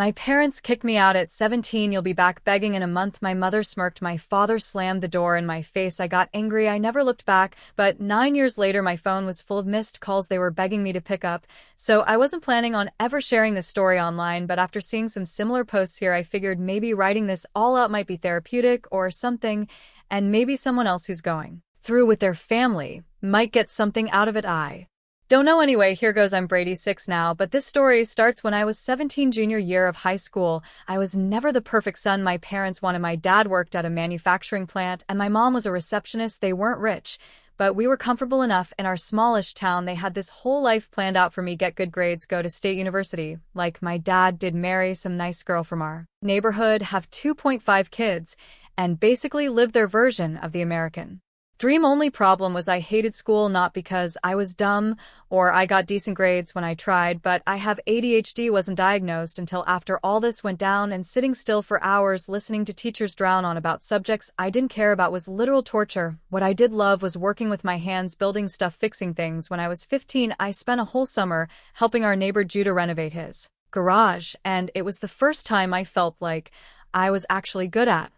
My parents kicked me out at 17. You'll be back begging in a month. My mother smirked. My father slammed the door in my face. I got angry. I never looked back, but 9 years later, my phone was full of missed calls they were begging me to pick up. So I wasn't planning on ever sharing this story online, but after seeing some similar posts here, I figured maybe writing this all out might be therapeutic or something, and maybe someone else who's going through with their family might get something out of it. I don't know. Anyway, here goes. I'm Brady 6 now, but this story starts when I was 17, junior year of high school. I was never the perfect son my parents wanted. My dad worked at a manufacturing plant, and my mom was a receptionist. They weren't rich, but we were comfortable enough in our smallish town. They had this whole life planned out for me: get good grades, go to state university. Like my dad did, marry some nice girl from our neighborhood, have 2.5 kids, and basically live their version of the American dream. Only problem was I hated school, not because I was dumb or I got decent grades when I tried, but I have ADHD. Wasn't diagnosed until after all this went down, and sitting still for hours listening to teachers drown on about subjects I didn't care about was literal torture. What I did love was working with my hands, building stuff, fixing things. When I was 15, I spent a whole summer helping our neighbor Judah renovate his garage, and it was the first time I felt like I was actually good at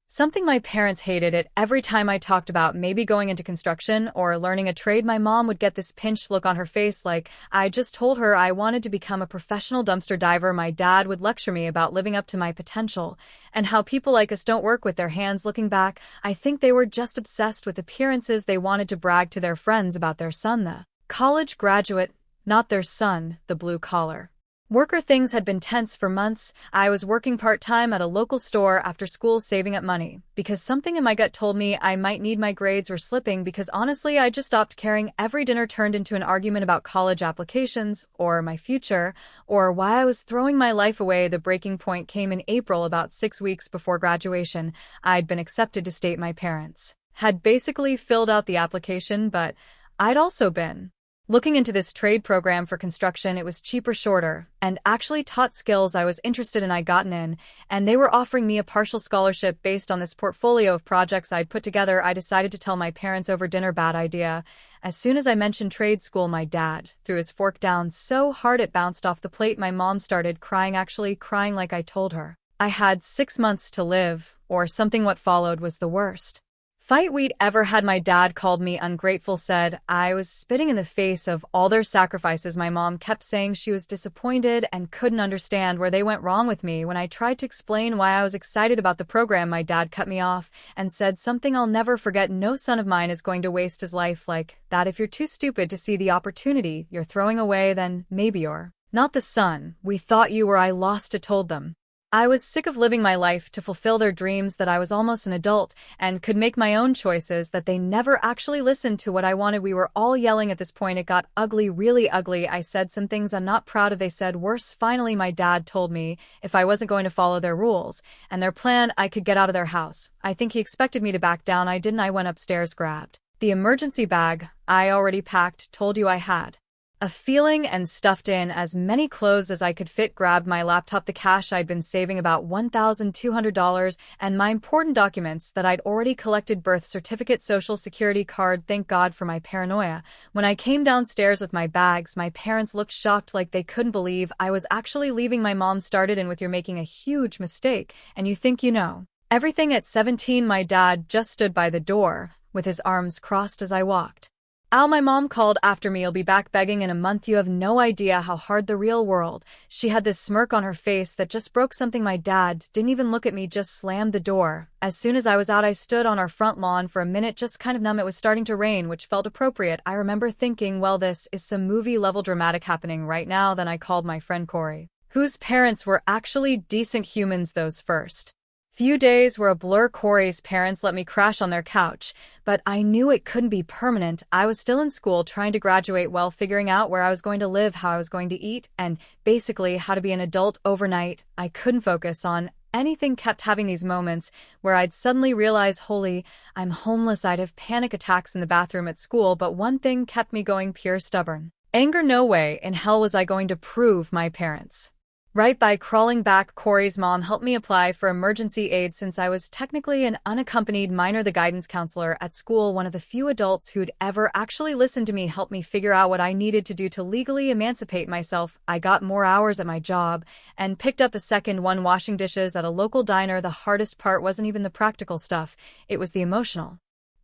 something. My parents hated it. Every time I talked about maybe going into construction or learning a trade, my mom would get this pinched look on her face like I just told her I wanted to become a professional dumpster diver. My dad would lecture me about living up to my potential and how people like us don't work with their hands. Looking back, I think they were just obsessed with appearances. They wanted to brag to their friends about their son, the college graduate, not their son, the blue-collar worker. Things had been tense for months. I was working part-time at a local store after school, saving up money, because something in my gut told me I might need. My grades were slipping because honestly I just stopped caring. Every dinner turned into an argument about college applications, or my future, or why I was throwing my life away. The breaking point came in April, about 6 weeks before graduation. I'd been accepted to state. My parents had basically filled out the application, but I'd also been looking into this trade program for construction. It was cheaper, shorter, and actually taught skills I was interested in. I'd gotten in, and they were offering me a partial scholarship based on this portfolio of projects I'd put together. I decided to tell my parents over dinner. Bad idea. As soon as I mentioned trade school, my dad threw his fork down so hard it bounced off the plate. My mom started crying, actually crying like I told her I had 6 months to live, or something. What followed was the worst fight we'd ever had. My dad called me ungrateful, said I was spitting in the face of all their sacrifices. My mom kept saying she was disappointed and couldn't understand where they went wrong with me. When I tried to explain why I was excited about the program, my dad cut me off and said something I'll never forget: no son of mine is going to waste his life like that. If you're too stupid to see the opportunity you're throwing away, then maybe you're not the son we thought you were. I lost it, told them I was sick of living my life to fulfill their dreams, that I was almost an adult and could make my own choices, that they never actually listened to what I wanted. We were all yelling at this point. It got ugly, really ugly. I said some things I'm not proud of. They said worse. Finally, my dad told me if I wasn't going to follow their rules and their plan, I could get out of their house. I think he expected me to back down. I didn't. I went upstairs, grabbed the emergency bag I already packed, told you I had a feeling, and stuffed in as many clothes as I could fit, grabbed my laptop, the cash I'd been saving, about $1,200, and my important documents that I'd already collected: birth certificate, social security card. Thank God for my paranoia. When I came downstairs with my bags, my parents looked shocked, like they couldn't believe I was actually leaving. My mom started in with, "You're making a huge mistake, and you think you know everything at 17. My dad just stood by the door with his arms crossed as I walked out. My mom called after me, "You'll be back begging in a month. You have no idea how hard the real world." She had this smirk on her face that just broke something. My dad didn't even look at me, just slammed the door. As soon as I was out, I stood on our front lawn for a minute, just kind of numb. It was starting to rain, which felt appropriate. I remember thinking, well, this is some movie-level dramatic happening right now. Then I called my friend Corey, whose parents were actually decent humans. Those first few days were a blur. Corey's parents let me crash on their couch, but I knew it couldn't be permanent. I was still in school, trying to graduate while figuring out where I was going to live, how I was going to eat, and basically how to be an adult overnight. I couldn't focus on anything, kept having these moments where I'd suddenly realize, holy, I'm homeless. I'd have panic attacks in the bathroom at school, but one thing kept me going: pure stubborn anger. No way in hell was I going to prove my parents Right by crawling back, Corey's mom helped me apply for emergency aid since I was technically an unaccompanied minor. The guidance counselor at school, one of the few adults who'd ever actually listened to me, helped me figure out what I needed to do to legally emancipate myself. I got more hours at my job and picked up a second one washing dishes at a local diner. The hardest part wasn't even the practical stuff, it was the emotional.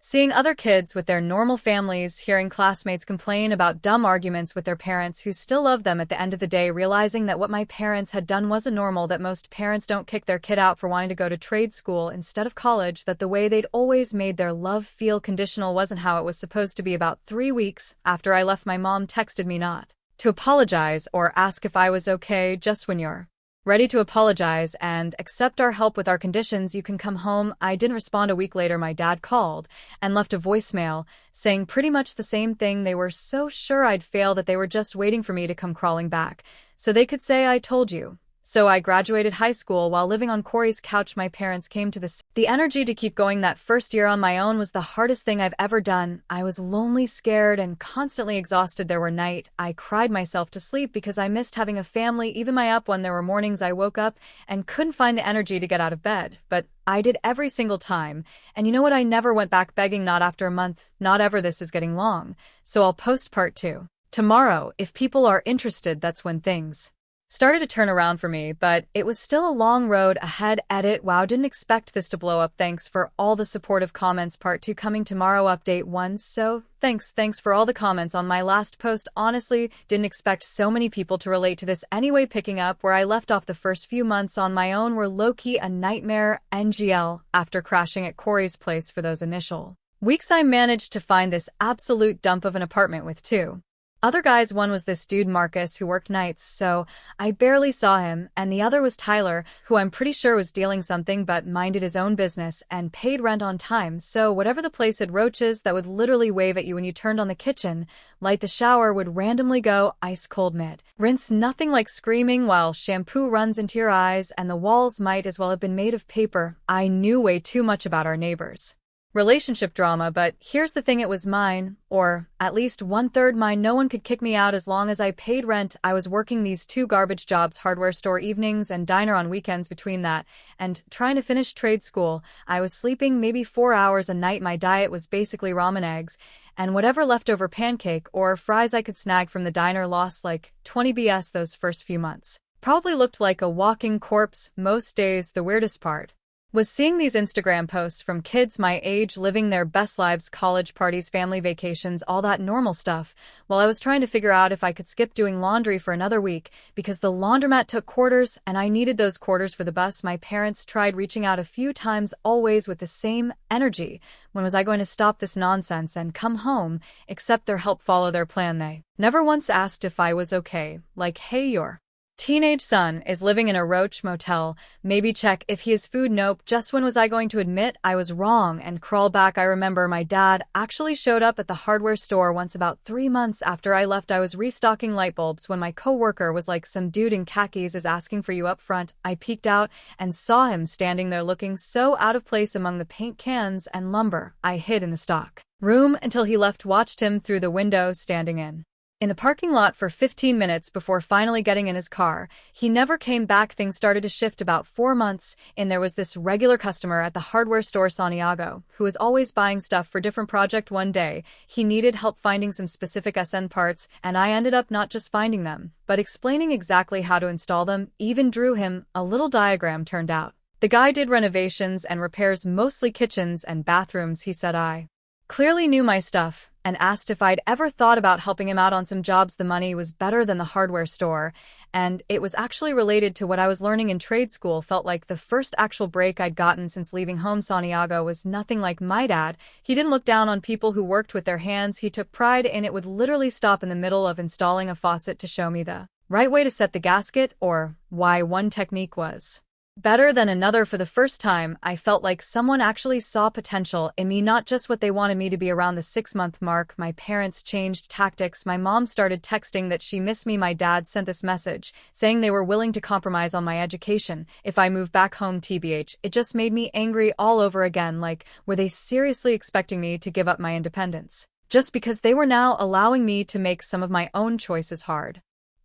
Seeing other kids with their normal families, hearing classmates complain about dumb arguments with their parents who still love them. At the end of the day, realizing that what my parents had done wasn't normal, that most parents don't kick their kid out for wanting to go to trade school instead of college, that the way they'd always made their love feel conditional wasn't how it was supposed to be. About 3 weeks after I left, my mom texted me not to apologize or ask if I was okay. Just when you're ready to apologize and accept our help with our conditions, you can come home. I didn't respond. A week later, my dad called and left a voicemail saying pretty much the same thing. They were so sure I'd fail that they were just waiting for me to come crawling back so they could say I told you. So I graduated high school while living on Corey's couch. My parents came to the energy to keep going. That first year on my own was the hardest thing I've ever done. I was lonely, scared, and constantly exhausted. There were nights I cried myself to sleep because I missed having a family. Even my up when there were mornings I woke up and couldn't find the energy to get out of bed. But I did every single time. And you know what? I never went back begging, not after a month, not ever. This is getting long, so I'll post part 2 tomorrow. If people are interested, that's when things started to turn around for me, but it was still a long road ahead. Edit. Wow, didn't expect this to blow up. Thanks for all the supportive comments. Part 2 coming tomorrow. Update 1. So thanks for all the comments on my last post. Honestly, didn't expect so many people to relate to this. Anyway, picking up where I left off, the first few months on my own were low-key a nightmare. NGL. After crashing at Corey's place for those initial weeks, I managed to find this absolute dump of an apartment with 2 other guys. One was this dude Marcus who worked nights, so I barely saw him, and the other was Tyler, who I'm pretty sure was dealing something but minded his own business and paid rent on time. So whatever the place had, roaches that would literally wave at you when you turned on the kitchen light, the shower would randomly go ice cold mid rinse, nothing like screaming while shampoo runs into your eyes, and the walls might as well have been made of paper. I knew way too much about our neighbors' relationship drama, but here's the thing, it was mine, or at least 1/3 mine. No one could kick me out as long as I paid rent. I was working these 2 garbage jobs, hardware store evenings and diner on weekends. Between that and trying to finish trade school, I was sleeping maybe 4 hours a night. My diet was basically ramen, eggs, and whatever leftover pancake or fries I could snag from the diner. Lost like 20 BS those first few months. Probably looked like a walking corpse most days. The weirdest part was seeing these Instagram posts from kids my age living their best lives, college parties, family vacations, all that normal stuff, while I was trying to figure out if I could skip doing laundry for another week because the laundromat took quarters and I needed those quarters for the bus. My parents tried reaching out a few times, always with the same energy. When was I going to stop this nonsense and come home, accept their help, follow their plan? They never once asked if I was okay, like, hey, your teenage son is living in a roach motel, maybe check if he has food. Nope. Just when was I going to admit I was wrong and crawl back? I remember my dad actually showed up at the hardware store once about 3 months after I left. I was restocking light bulbs when my coworker was like, some dude in khakis is asking for you up front. I peeked out and saw him standing there looking so out of place among the paint cans and lumber. I hid in the stock room until he left, watched him through the window standing in the parking lot for 15 minutes before finally getting in his car. He never came back. Things started to shift about 4 months in. There was this regular customer at the hardware store, Santiago, who was always buying stuff for different project. One day, he needed help finding some specific SN parts, and I ended up not just finding them, but explaining exactly how to install them. Even drew him a little diagram. Turned out the guy did renovations and repairs, mostly kitchens and bathrooms. He said I clearly knew my stuff and asked if I'd ever thought about helping him out on some jobs. The money was better than the hardware store, and it was actually related to what I was learning in trade school. Felt like the first actual break I'd gotten since leaving home. Santiago was nothing like my dad. He didn't look down on people who worked with their hands. He took pride in it. Would literally stop in the middle of installing a faucet to show me the right way to set the gasket, or why one technique was better than another. For the first time, I felt like someone actually saw potential in me, not just what they wanted me to be. Around the 6-month mark, my parents changed tactics. My mom started texting that she missed me. My dad sent this message saying they were willing to compromise on my education if I moved back home. TBH, it just made me angry all over again. Like, were they seriously expecting me to give up my independence just because they were now allowing me to make some of my own choices? Hard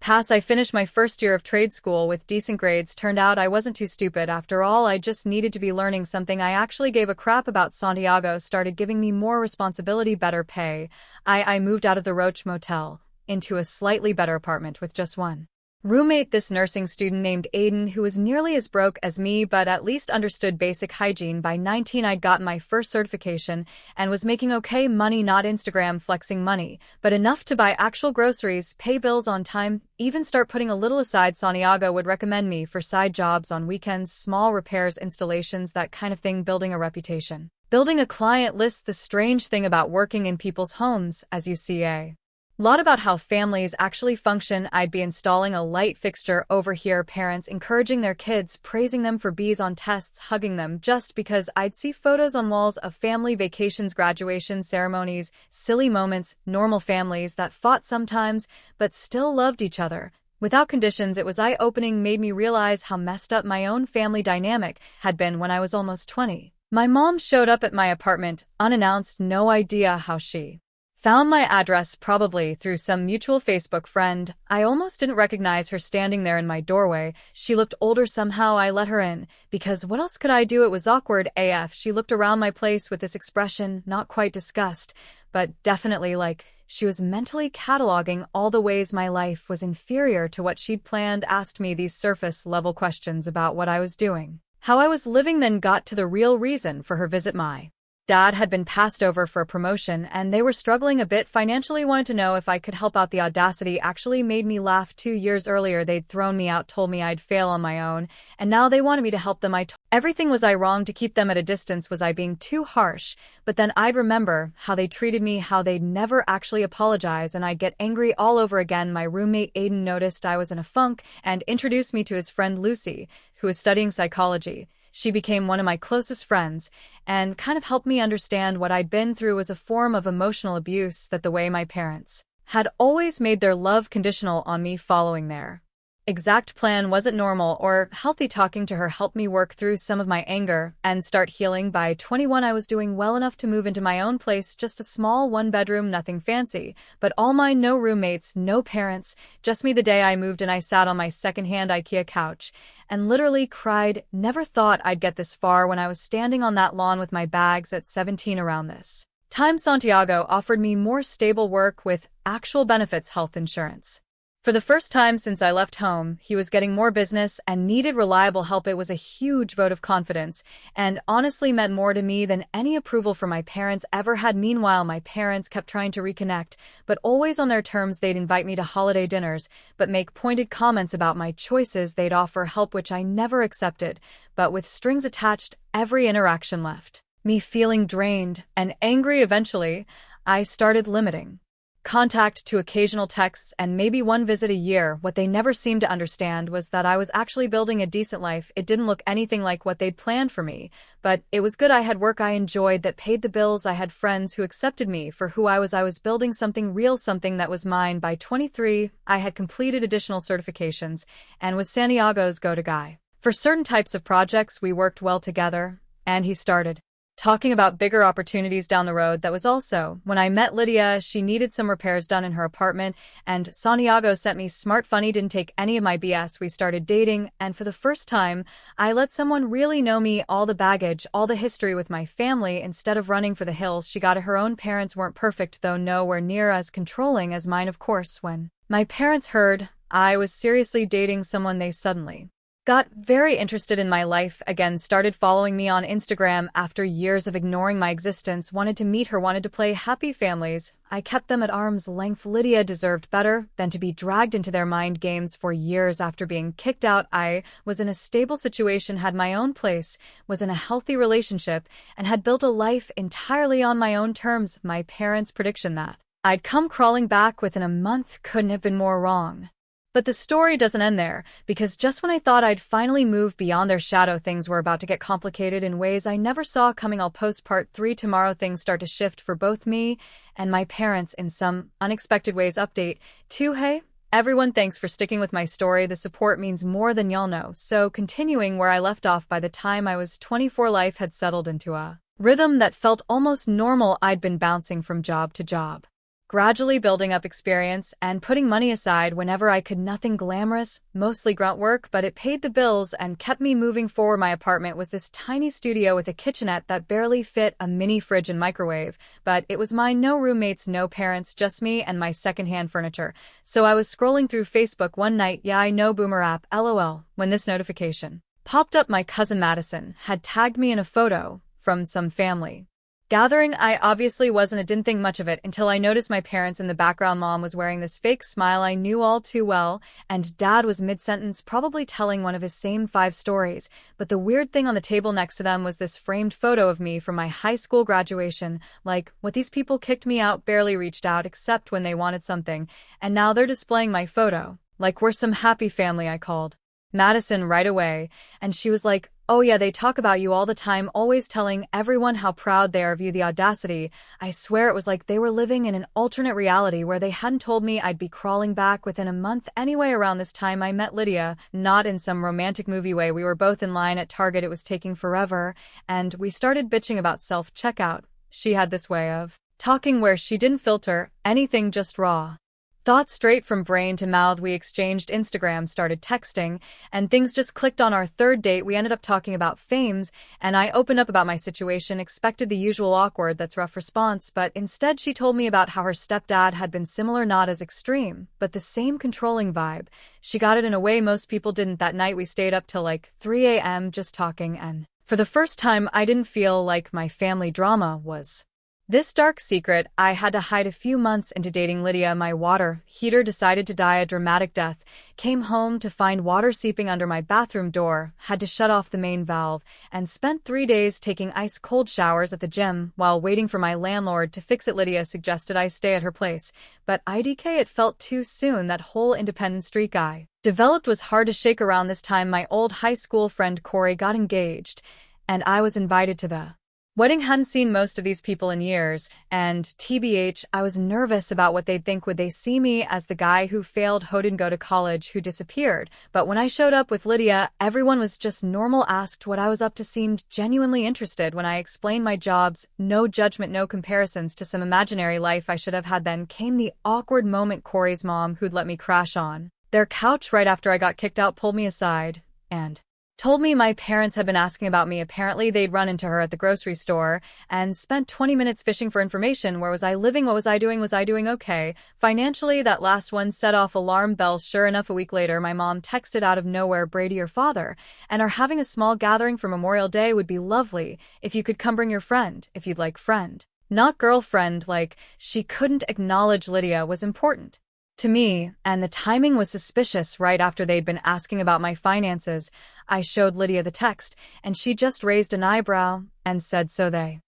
Pass. I finished my first year of trade school with decent grades. Turned out I wasn't too stupid after all. I just needed to be learning something I actually gave a crap about. Santiago started giving me more responsibility, better pay. I moved out of the Roach Motel into a slightly better apartment with just one roommate, this nursing student named Aiden, who was nearly as broke as me but at least understood basic hygiene. By 19 I'd gotten my first certification and was making okay money, not Instagram flexing money, but enough to buy actual groceries, pay bills on time, even start putting a little aside. Santiago would recommend me for side jobs on weekends, small repairs, installations, that kind of thing, building a reputation. Building a client list. The strange thing about working in people's homes, as you see a lot about how families actually function. I'd be installing a light fixture over here, parents encouraging their kids, praising them for B's on tests, hugging them just because. I'd see photos on walls of family vacations, graduation ceremonies, silly moments, normal families that fought sometimes but still loved each other without conditions. It was eye-opening, made me realize how messed up my own family dynamic had been when I was almost 20. My mom showed up at my apartment unannounced, no idea how she found my address, probably through some mutual Facebook friend. I almost didn't recognize her standing there in my doorway. She looked older somehow. I let her in, because what else could I do? It was awkward AF. She looked around my place with this expression, not quite disgust, but definitely like she was mentally cataloging all the ways my life was inferior to what she'd planned. Asked me these surface-level questions about what I was doing, how I was living, then got to the real reason for her visit. My dad had been passed over for a promotion and they were struggling a bit financially. Wanted to know if I could help out. The audacity actually made me laugh. 2 years earlier they'd thrown me out, told me I'd fail on my own, and now they wanted me to help them. Everything. Was I wrong to keep them at a distance? Was I being too harsh? But then I'd remember how they treated me, how they'd never actually apologize, and I'd get angry all over again. My roommate Aiden noticed I was in a funk and introduced me to his friend Lucy, who was studying psychology. She became one of my closest friends and kind of helped me understand what I'd been through as a form of emotional abuse, that the way my parents had always made their love conditional on me following their exact plan wasn't normal or healthy. Talking to her helped me work through some of my anger and start healing. By 21 I was doing well enough to move into my own place, just a small one-bedroom, nothing fancy, but all mine, no roommates, no parents, just me. The day I moved in I sat on my secondhand IKEA couch and literally cried. Never thought I'd get this far when I was standing on that lawn with my bags at 17. Around this time Santiago offered me more stable work with actual benefits, health insurance. For the first time since I left home, he was getting more business and needed reliable help. It was a huge vote of confidence and honestly meant more to me than any approval from my parents ever had. Meanwhile, my parents kept trying to reconnect, but always on their terms. They'd invite me to holiday dinners, but make pointed comments about my choices. They'd offer help, which I never accepted, but with strings attached. Every interaction left me feeling drained and angry. Eventually, I started limiting contact to occasional texts and maybe one visit a year. What they never seemed to understand was that I was actually building a decent life. It didn't look anything like what they'd planned for me, but it was good. I had work I enjoyed that paid the bills. I had friends who accepted me for who I was. I was building something real, something that was mine. By 23, I had completed additional certifications and was Santiago's go-to guy for certain types of projects. We worked well together, and he started talking about bigger opportunities down the road. That was also when I met Lydia. She needed some repairs done in her apartment, and Santiago sent me smart funny, didn't take any of my BS. We started dating, and for the first time, I let someone really know me, all the baggage, all the history with my family. Instead of running for the hills she got, her own parents weren't perfect, though nowhere near as controlling as mine. Of course, when my parents heard I was seriously dating someone, they suddenly got very interested in my life again, started following me on Instagram after years of ignoring my existence, wanted to meet her, wanted to play happy families. I kept them at arm's length. Lydia deserved better than to be dragged into their mind games for years. After being kicked out, I was in a stable situation, had my own place, was in a healthy relationship, and had built a life entirely on my own terms. My parents' prediction that I'd come crawling back within a month couldn't have been more wrong. But the story doesn't end there, because just when I thought I'd finally moved beyond their shadow, things were about to get complicated in ways I never saw coming. I'll post part 3 tomorrow. Things start to shift for both me and my parents in some unexpected ways. Update 2. Hey, everyone, thanks for sticking with my story. The support means more than y'all know. So continuing where I left off, by the time I was 24, life had settled into a rhythm that felt almost normal. I'd been bouncing from job to job, gradually building up experience and putting money aside whenever I could. Nothing glamorous, mostly grunt work, but it paid the bills and kept me moving forward. My apartment was this tiny studio with a kitchenette that barely fit a mini fridge and microwave, but it was mine. No roommates, no parents, just me and my secondhand furniture. So I was scrolling through Facebook one night, yeah I know, boomer app, lol, when this notification popped up. My cousin Madison had tagged me in a photo from some family gathering. I obviously didn't think much of it until I noticed my parents in the background. Mom was wearing this fake smile I knew all too well, and dad was mid-sentence, probably telling one of his same 5 stories. But the weird thing on the table next to them was this framed photo of me from my high school graduation. Like, what, these people kicked me out, barely reached out except when they wanted something, and now they're displaying my photo. Like we're some happy family. I called Madison right away, and she was like, oh yeah, they talk about you all the time, always telling everyone how proud they are of you. The audacity. I swear it was like they were living in an alternate reality where they hadn't told me I'd be crawling back within a month. Anyway, around this time I met Lydia, not in some romantic movie way. We were both in line at Target. It was taking forever, and we started bitching about self-checkout. She had this way of talking where she didn't filter anything, just raw thoughts straight from brain to mouth. We exchanged Instagram, started texting, and things just clicked. On our 3rd date, we ended up talking about fames, and I opened up about my situation. Expected the usual awkward, that's rough response, but instead she told me about how her stepdad had been similar, not as extreme, but the same controlling vibe. She got it in a way most people didn't. That night we stayed up till like 3 a.m. just talking, and for the first time I didn't feel like my family drama was this dark secret I had to hide. A few months into dating Lydia, my water heater decided to die a dramatic death. Came home to find water seeping under my bathroom door, had to shut off the main valve, and spent 3 days taking ice-cold showers at the gym while waiting for my landlord to fix it. Lydia suggested I stay at her place, but IDK, it felt too soon. That whole independent streak I developed was hard to shake. Around this time, my old high school friend Corey got engaged, and I was invited to the wedding. Hadn't seen most of these people in years, and TBH, I was nervous about what they'd think. Would they see me as the guy who failed, who didn't go to college, who disappeared? But when I showed up with Lydia, everyone was just normal, asked what I was up to, seemed genuinely interested. When I explained my jobs, no judgment, no comparisons to some imaginary life I should have had. Then came the awkward moment. Corey's mom, who'd let me crash on their couch right after I got kicked out, pulled me aside and told me my parents had been asking about me. Apparently they'd run into her at the grocery store and spent 20 minutes fishing for information. Where was I living? What was I doing? Was I doing okay financially? That last one set off alarm bells. Sure enough, a week later, my mom texted out of nowhere, Brady, your father, and are having a small gathering for Memorial Day. Would be lovely if you could come, bring your friend, if you'd like. Friend, not girlfriend. Like, she couldn't acknowledge Lydia was important to me, and the timing was suspicious. Right after they'd been asking about my finances, I showed Lydia the text, and she just raised an eyebrow and said, so they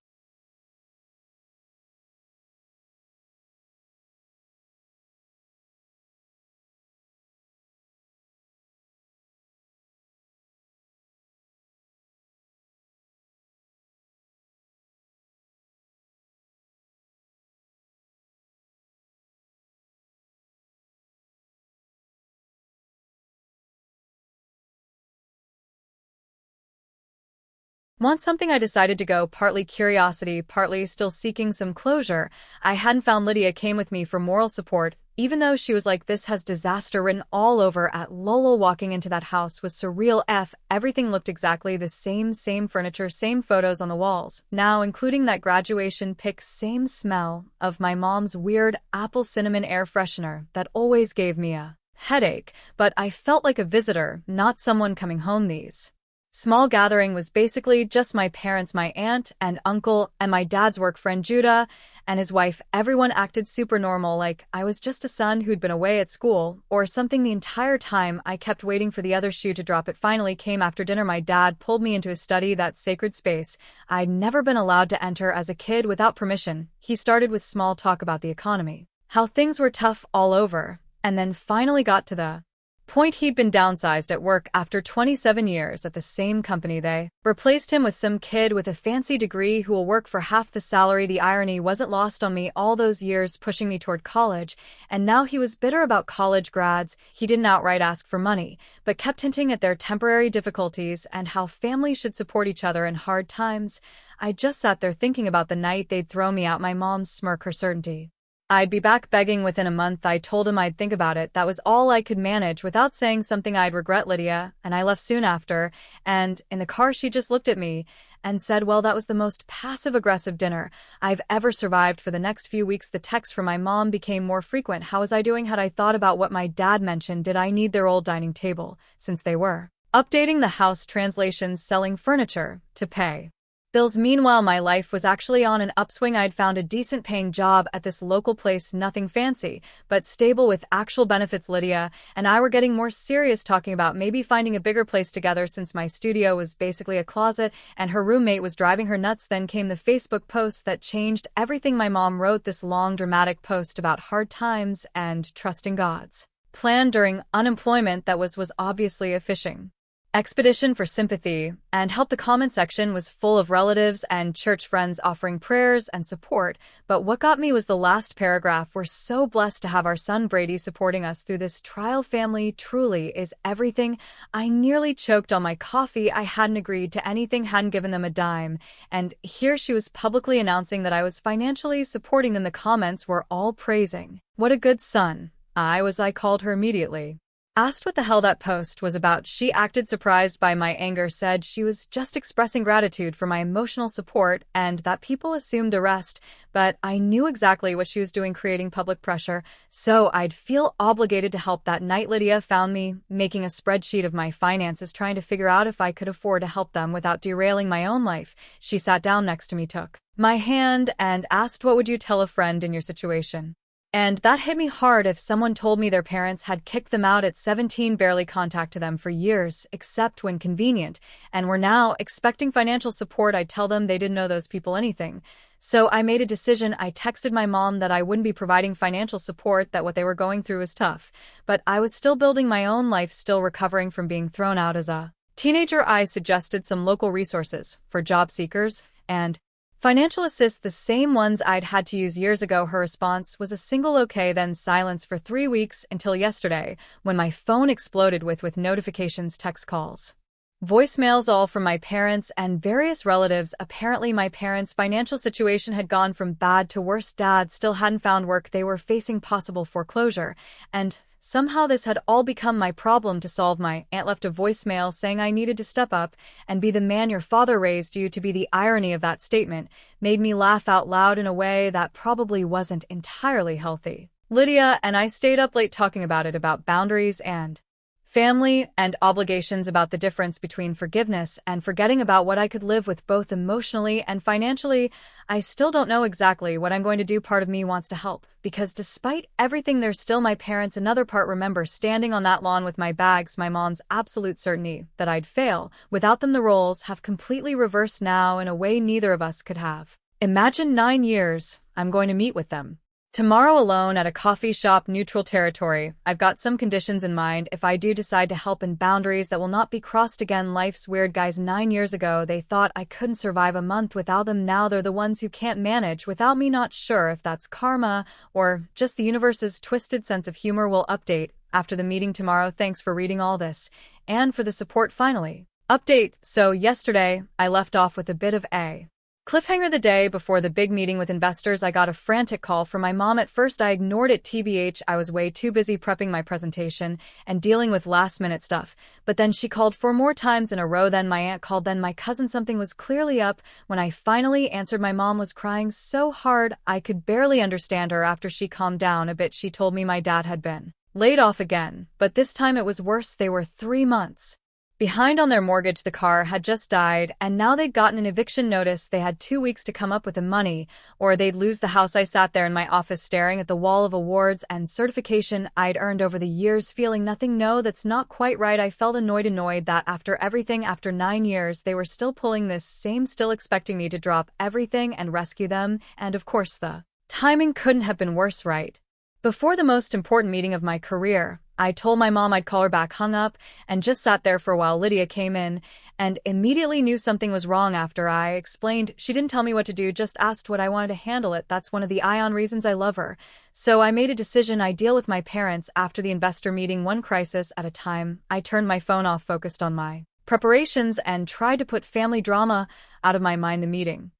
want something. I decided to go, partly curiosity, partly still seeking some closure. I hadn't found Lydia, came with me for moral support, even though she was like, this has disaster written all over at Lolo. Walking into that house was surreal. Everything looked exactly the same furniture, same photos on the walls, now including that graduation pic, same smell of my mom's weird apple cinnamon air freshener that always gave me a headache. But I felt like a visitor, not someone coming home. These small gathering was basically just my parents, my aunt and uncle, and my dad's work friend Judah and his wife. Everyone acted super normal, like I was just a son who'd been away at school or something. The entire time I kept waiting for the other shoe to drop. It finally came after dinner. My dad pulled me into his study, that sacred space I'd never been allowed to enter as a kid without permission. He started with small talk about the economy, how things were tough all over, and then finally got to the point he'd been downsized at work after 27 years at the same company. They replaced him with some kid with a fancy degree who will work for half the salary. The irony wasn't lost on me. All those years pushing me toward college, and now he was bitter about college grads. He didn't outright ask for money, but kept hinting at their temporary difficulties and how families should support each other in hard times. I just sat there thinking about the night they'd throw me out. My mom's smirk, her certainty I'd be back begging within a month. I told him I'd think about it. That was all I could manage without saying something I'd regret, Lydia, and I left soon after. And in the car, she just looked at me and said, well, that was the most passive-aggressive dinner I've ever survived. For the next few weeks, the texts from my mom became more frequent. How was I doing? Had I thought about what my dad mentioned? Did I need their old dining table, since they were updating the house, translations, selling furniture to pay bills? Meanwhile, my life was actually on an upswing. I'd found a decent paying job at this local place, nothing fancy, but stable with actual benefits. Lydia and I were getting more serious, talking about maybe finding a bigger place together, since my studio was basically a closet and her roommate was driving her nuts. Then came the Facebook post that changed everything. My mom wrote this long, dramatic post about hard times and trusting God's plan during unemployment that was obviously a fishing expedition for sympathy and help. The comment section was full of relatives and church friends offering prayers and support, but what got me was the last paragraph. We're so blessed to have our son Brady supporting us through this trial. Family truly is everything. I nearly choked on my coffee. I hadn't agreed to anything, hadn't given them a dime, and here she was publicly announcing that I was financially supporting them. The comments were all praising what a good son I was. I called her immediately, asked what the hell that post was about. She acted surprised by my anger, said she was just expressing gratitude for my emotional support and that people assumed the rest, but I knew exactly what she was doing, creating public pressure, so I'd feel obligated to help. That night, Lydia found me making a spreadsheet of my finances, trying to figure out if I could afford to help them without derailing my own life. She sat down next to me, took my hand, and asked, what would you tell a friend in your situation? And that hit me hard. If someone told me their parents had kicked them out at 17, barely contacted them for years, except when convenient, and were now expecting financial support, I'd tell them they didn't know those people anything. So I made a decision. I texted my mom that I wouldn't be providing financial support, that what they were going through was tough, but I was still building my own life, still recovering from being thrown out as a teenager. I suggested some local resources for job seekers and financial assist, the same ones I'd had to use years ago. Her response was a single okay, then silence for 3 weeks, until yesterday, when my phone exploded with notifications, text calls, voicemails, all from my parents and various relatives. Apparently my parents' financial situation had gone from bad to worse. Dad still hadn't found work. They were facing possible foreclosure, and somehow this had all become my problem to solve. My aunt left a voicemail saying I needed to step up and be the man your father raised you to be. The irony of that statement made me laugh out loud in a way that probably wasn't entirely healthy. Lydia and I stayed up late talking about it, about boundaries and family and obligations, about the difference between forgiveness and forgetting, about what I could live with both emotionally and financially. I still don't know exactly what I'm going to do. Part of me wants to help, because despite everything, they're still my parents. Another part, remember standing on that lawn with my bags, my mom's absolute certainty that I'd fail. Without them, the roles have completely reversed now in a way neither of us could have. Imagine 9 years. I'm going to meet with them tomorrow alone at a coffee shop, neutral territory. I've got some conditions in mind if I do decide to help, and boundaries that will not be crossed again. Life's weird, guys. 9 years ago, they thought I couldn't survive a month without them. Now they're the ones who can't manage without me. Not sure if that's karma or just the universe's twisted sense of humor. Will update after the meeting tomorrow. Thanks for reading all this and for the support. Finally, update. So yesterday, I left off with a bit of a cliffhanger. The day before the big meeting with investors, I got a frantic call from my mom. At first, I ignored it. TBH, I was way too busy prepping my presentation and dealing with last-minute stuff. But then she called 4 more times in a row. Then my aunt called. Then my cousin. Something was clearly up. When I finally answered, my mom was crying so hard I could barely understand her. After she calmed down a bit, she told me my dad had been laid off again, but this time it was worse. They were 3 months behind on their mortgage. The car had just died, and now they'd gotten an eviction notice. They had 2 weeks to come up with the money, or they'd lose the house. I sat there in my office staring at the wall of awards and certification I'd earned over the years, feeling nothing. No, that's not quite right. I felt annoyed that after everything, after 9 years, they were still pulling this same, still expecting me to drop everything and rescue them. And of course, the timing couldn't have been worse, right before the most important meeting of my career. I told my mom I'd call her back, hung up, and just sat there for a while. Lydia came in and immediately knew something was wrong. After I explained, she didn't tell me what to do, just asked what I wanted to handle it. That's one of the ion reasons I love her. So I made a decision. I deal with my parents after the investor meeting, one crisis at a time. I turned my phone off, focused on my preparations, and tried to put family drama out of my mind. The meeting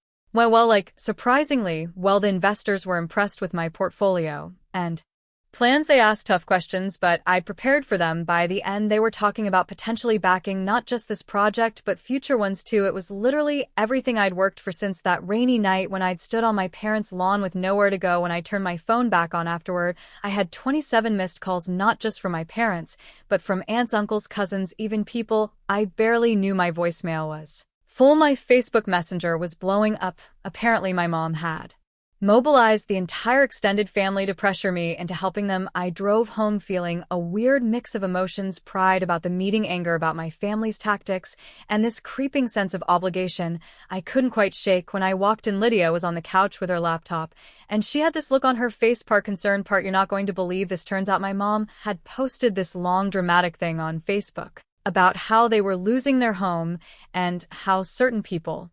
Surprisingly, the investors were impressed with my portfolio and plans. They asked tough questions, but I'd prepared for them. By the end, they were talking about potentially backing not just this project, but future ones too. It was literally everything I'd worked for since that rainy night when I'd stood on my parents' lawn with nowhere to go. When I turned my phone back on afterward, I had 27 missed calls, not just from my parents, but from aunts, uncles, cousins, even people I barely knew. My voicemail was full. My Facebook Messenger was blowing up. Apparently, my mom had mobilized the entire extended family to pressure me into helping them. I drove home feeling a weird mix of emotions: pride about the meeting, anger about my family's tactics, and this creeping sense of obligation I couldn't quite shake. When I walked in, Lydia was on the couch with her laptop, and she had this look on her face, part concern, part "you're not going to believe this." Turns out my mom had posted this long dramatic thing on Facebook about how they were losing their home and how certain people,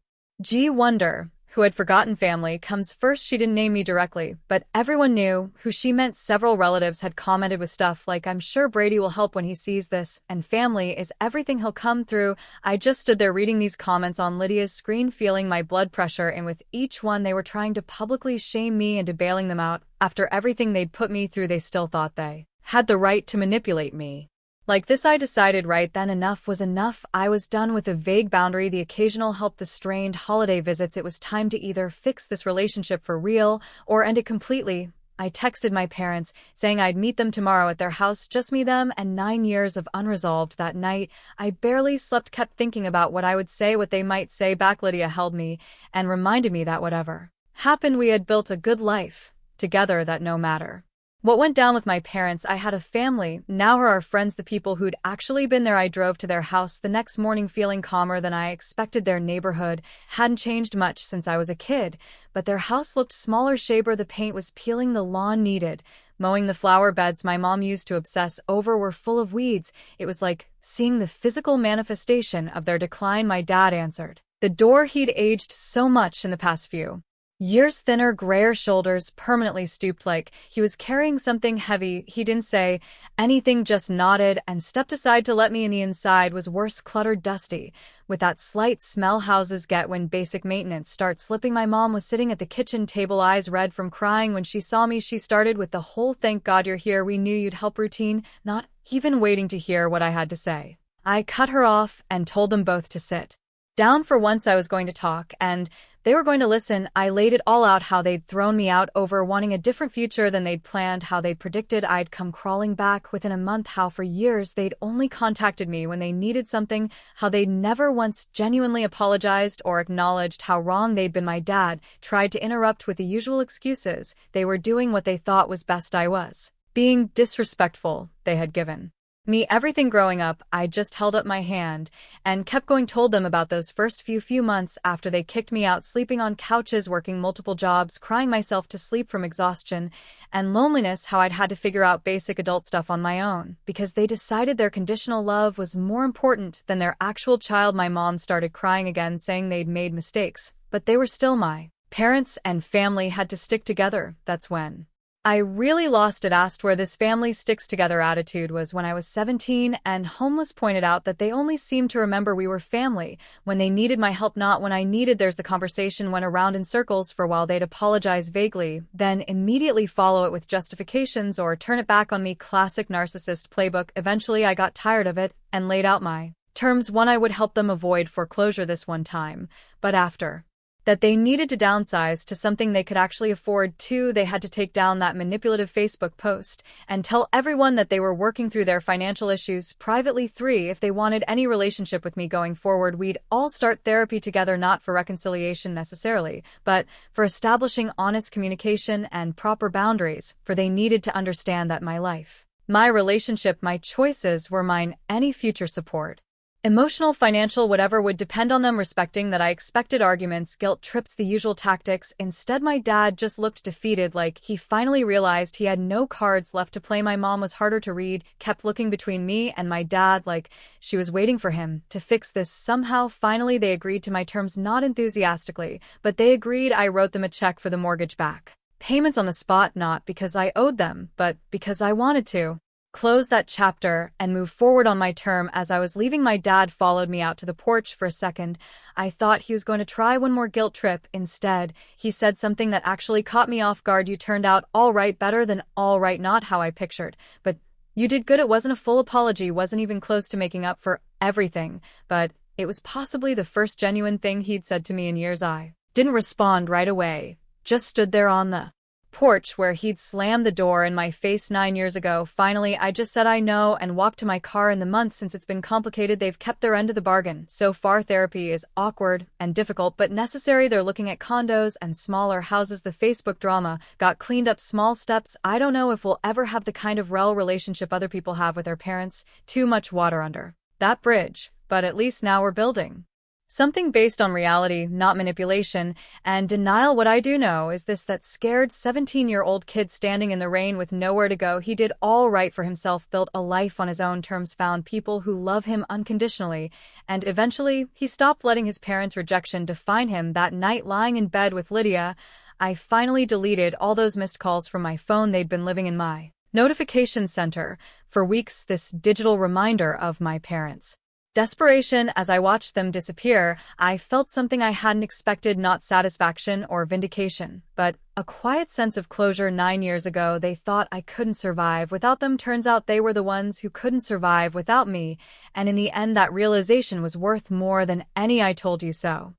wonder who had forgotten family comes first. She didn't name me directly, but everyone knew who she meant. Several relatives had commented with stuff like, "I'm sure Brady will help when he sees this," and "family is everything, he'll come through." I just stood there reading these comments on Lydia's screen, feeling my blood pressure, and with each one they were trying to publicly shame me into bailing them out. After everything they'd put me through, they still thought they had the right to manipulate me like this. I decided right then enough was enough. I was done with the vague boundary, the occasional help, the strained holiday visits. It was time to either fix this relationship for real or end it completely. I texted my parents, saying I'd meet them tomorrow at their house, just me, them, and 9 years of unresolved. That night, I barely slept, kept thinking about what I would say, what they might say back. Lydia held me and reminded me that whatever happened, we had built a good life together, that no matter what went down with my parents, I had a family. Now her, our friends, the people who'd actually been there. I drove to their house the next morning feeling calmer than I expected. Their neighborhood hadn't changed much since I was a kid, but their house looked smaller, shaber. The paint was peeling, the lawn needed mowing, the flower beds my mom used to obsess over were full of weeds. It was like seeing the physical manifestation of their decline. My dad answered the door. He'd aged so much in the past few years, thinner, grayer shoulders, permanently stooped, like he was carrying something heavy. He didn't say anything, just nodded and stepped aside to let me in. The inside was worse, cluttered, dusty, with that slight smell houses get when basic maintenance starts slipping. My mom was sitting at the kitchen table, eyes red from crying. When she saw me, she started with the whole "thank God you're here, we knew you'd help" routine, not even waiting to hear what I had to say. I cut her off and told them both to sit down. For once I was going to talk, and they were going to listen. I laid it all out: how they'd thrown me out over wanting a different future than they'd planned, how they predicted I'd come crawling back within a month, how for years they'd only contacted me when they needed something, how they'd never once genuinely apologized or acknowledged how wrong they'd been. My dad tried to interrupt with the usual excuses. They were doing what they thought was best. I was being disrespectful. They had given me everything growing up. I just held up my hand and kept going. Told them about those first few months after they kicked me out, sleeping on couches, working multiple jobs, crying myself to sleep from exhaustion and loneliness, how I'd had to figure out basic adult stuff on my own because they decided their conditional love was more important than their actual child. My mom started crying again, saying they'd made mistakes, but they were still my parents and family had to stick together. That's when I really lost it. Asked where this family sticks together attitude was when I was 17, and Homeless pointed out that they only seemed to remember we were family when they needed my help, not when I needed theirs. The conversation went around in circles. For a while they'd apologize vaguely, then immediately follow it with justifications or turn it back on me. Classic narcissist playbook. Eventually I got tired of it and laid out my terms. One, I would help them avoid foreclosure this one time, but after that they needed to downsize to something they could actually afford. 2, they had to take down that manipulative Facebook post and tell everyone that they were working through their financial issues privately. 3, if they wanted any relationship with me going forward, we'd all start therapy together, not for reconciliation necessarily, but for establishing honest communication and proper boundaries, for they needed to understand that my life, my relationship, my choices were mine. Any future support, emotional, financial, whatever, would depend on them. Respecting that I expected arguments, guilt trips, the usual tactics. Instead, my dad just looked defeated, like he finally realized he had no cards left to play. My mom was harder to read, kept looking between me and my dad like she was waiting for him to fix this somehow. Finally, they agreed to my terms, not enthusiastically, but they agreed. I wrote them a check for the mortgage back payments on the spot, not because I owed them, but because I wanted to. close that chapter and move forward on my term. As I was leaving, my dad followed me out to the porch. For a second, I thought he was going to try one more guilt trip. Instead, he said something that actually caught me off guard. "You turned out all right, better than all right, not how I pictured. But you did good." It wasn't a full apology, wasn't even close to making up for everything, but it was possibly the first genuine thing he'd said to me in years. I didn't respond right away, just stood there on the porch where he'd slammed the door in my face 9 years ago. Finally, I just said I know and walked to my car. In the months since it's been complicated, they've kept their end of the bargain. So far, therapy is awkward and difficult, but necessary. They're looking at condos and smaller houses. The Facebook drama got cleaned up. Small steps. I don't know if we'll ever have the kind of real relationship other people have with their parents. Too much water under that bridge, but at least now we're building something based on reality, not manipulation and denial. What I do know is this: that scared 17-year-old kid standing in the rain with nowhere to go. He did all right for himself, built a life on his own terms, found people who love him unconditionally, and eventually he stopped letting his parents' rejection define him. That night, lying in bed with Lydia, I finally deleted all those missed calls from my phone. They'd been living in my notification center for weeks, this digital reminder of my parents' desperation. As I watched them disappear, I felt something I hadn't expected, not satisfaction or vindication, but a quiet sense of closure. 9 years ago, they thought I couldn't survive without them. Turns out they were the ones who couldn't survive without me, and in the end, that realization was worth more than any "I told you so."